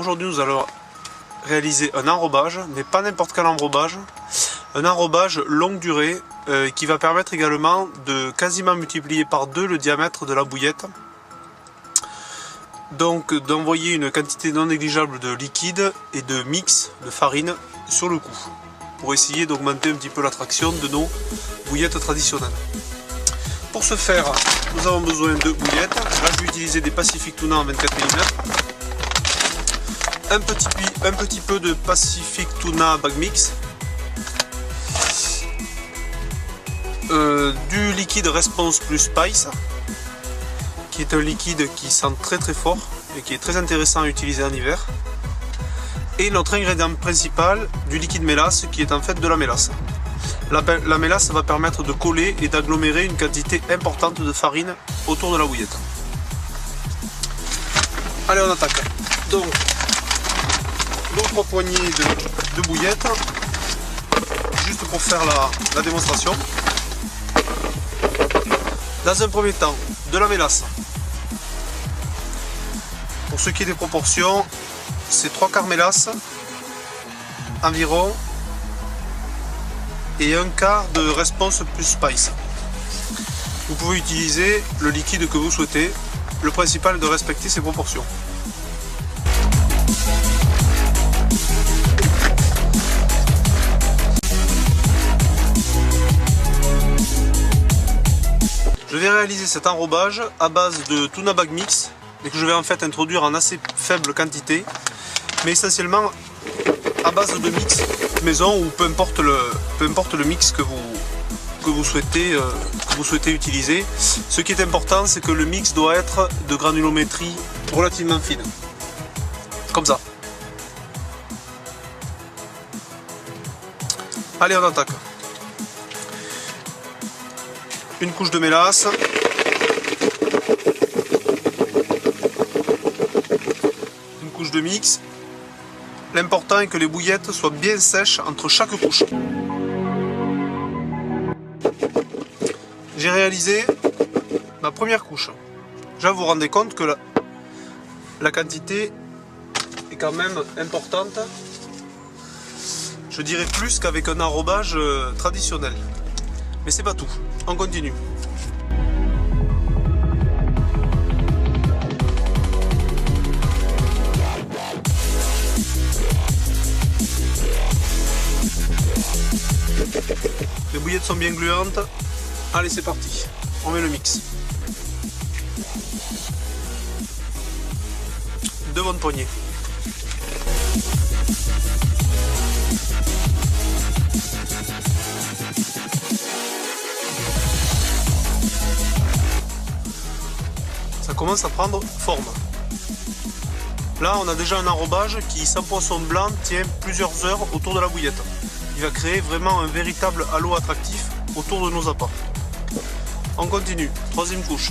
aujourd'hui nous allons réaliser un enrobage, mais pas n'importe quel enrobage. Un enrobage longue durée qui va permettre également de quasiment multiplier par 2 le diamètre de la bouillette. Donc d'envoyer une quantité non négligeable de liquide et de mix de farine sur le coup, pour essayer d'augmenter un petit peu l'attraction de nos bouillettes traditionnelles. Pour ce faire, nous avons besoin de bouillettes. Là, je vais utiliser des Pacific Tuna en 24 mm. Un petit peu de Pacific Tuna Bag Mix. Du liquide Response Plus Spice, qui est un liquide qui sent très fort et qui est très intéressant à utiliser en hiver. Et notre ingrédient principal, du liquide mélasse, qui est en fait de la mélasse. La mélasse va permettre de coller et d'agglomérer une quantité importante de farine autour de la bouillette. Allez, on attaque. Donc, nos 3 poignées de bouillette, juste pour faire la démonstration. Dans un premier temps, de la mélasse. Pour ce qui est des proportions, c'est 3/4 mélasse environ et 1/4 de Response Plus Spice. Vous pouvez utiliser le liquide que vous souhaitez. Le principal est de respecter ces proportions. Je vais réaliser cet enrobage à base de Tuna Bag Mix et que je vais en fait introduire en assez faible quantité, mais essentiellement à base de mix maison ou peu importe le mix que vous souhaitez utiliser. Ce qui est important, c'est que le mix doit être de granulométrie relativement fine, comme ça. Allez, on attaque. Une couche de mélasse, une couche de mix. L'important est que les bouillettes soient bien sèches entre chaque couche. J'ai réalisé ma première couche. Déjà, vous vous rendez compte que la quantité est quand même importante. Je dirais plus qu'avec un enrobage traditionnel. Mais c'est pas tout. On continue. Les bouillettes sont bien gluantes. Allez, c'est parti. On met le mix. 2 bonnes poignées. Ça commence à prendre forme. Là, on a déjà un enrobage qui, sans poisson blanc, tient plusieurs heures autour de la bouillette. Il va créer vraiment un véritable halo attractif autour de nos appâts. On continue, 3e couche.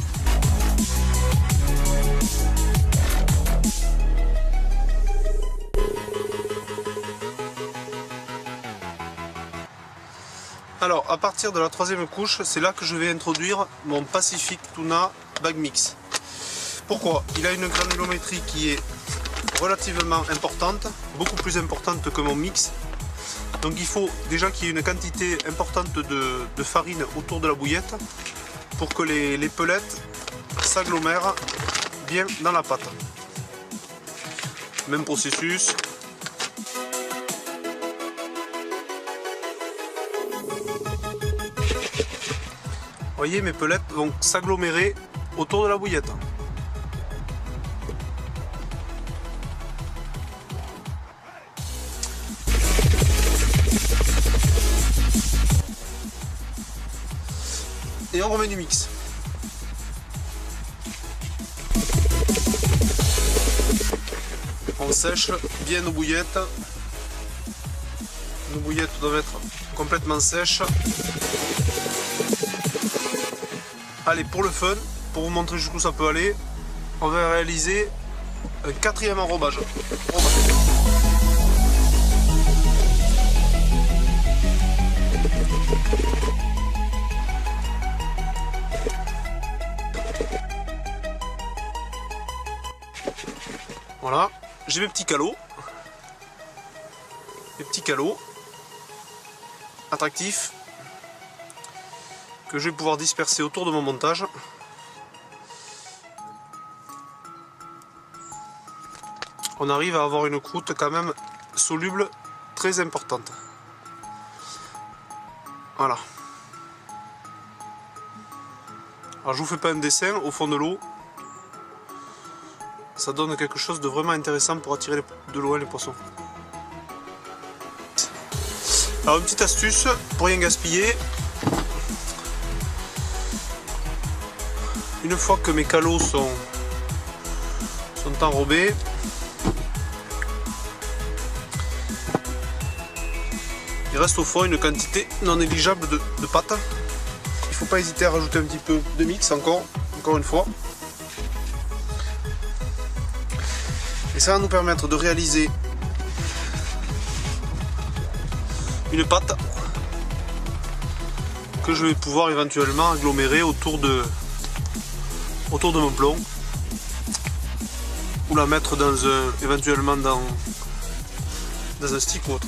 Alors, à partir de la 3e couche, c'est là que je vais introduire mon Pacific Tuna Bag Mix. Pourquoi? Il a une granulométrie qui est relativement importante, beaucoup plus importante que mon mix. Donc il faut déjà qu'il y ait une quantité importante de farine autour de la bouillette pour que les pelettes s'agglomèrent bien dans la pâte. Même processus. Vous voyez, mes pelettes vont s'agglomérer autour de la bouillette. Et on remet du mix. On sèche bien nos bouillettes. Nos bouillettes doivent être complètement sèches. Allez, pour le fun, pour vous montrer jusqu'où ça peut aller, on va réaliser un 4e enrobage. Voilà, j'ai mes petits calots. Mes petits calots attractifs que je vais pouvoir disperser autour de mon montage. On arrive à avoir une croûte quand même soluble très importante. Voilà. Alors je vous fais pas un dessin au fond de l'eau. Ça donne quelque chose de vraiment intéressant pour attirer de loin les poissons. Alors une petite astuce pour rien gaspiller. Une fois que mes calots sont enrobés, il reste au fond une quantité non négligeable de pâte. Il ne faut pas hésiter à rajouter un petit peu de mix encore une fois. Et ça va nous permettre de réaliser une pâte que je vais pouvoir éventuellement agglomérer autour de mon plomb, ou la mettre éventuellement dans un stick ou autre.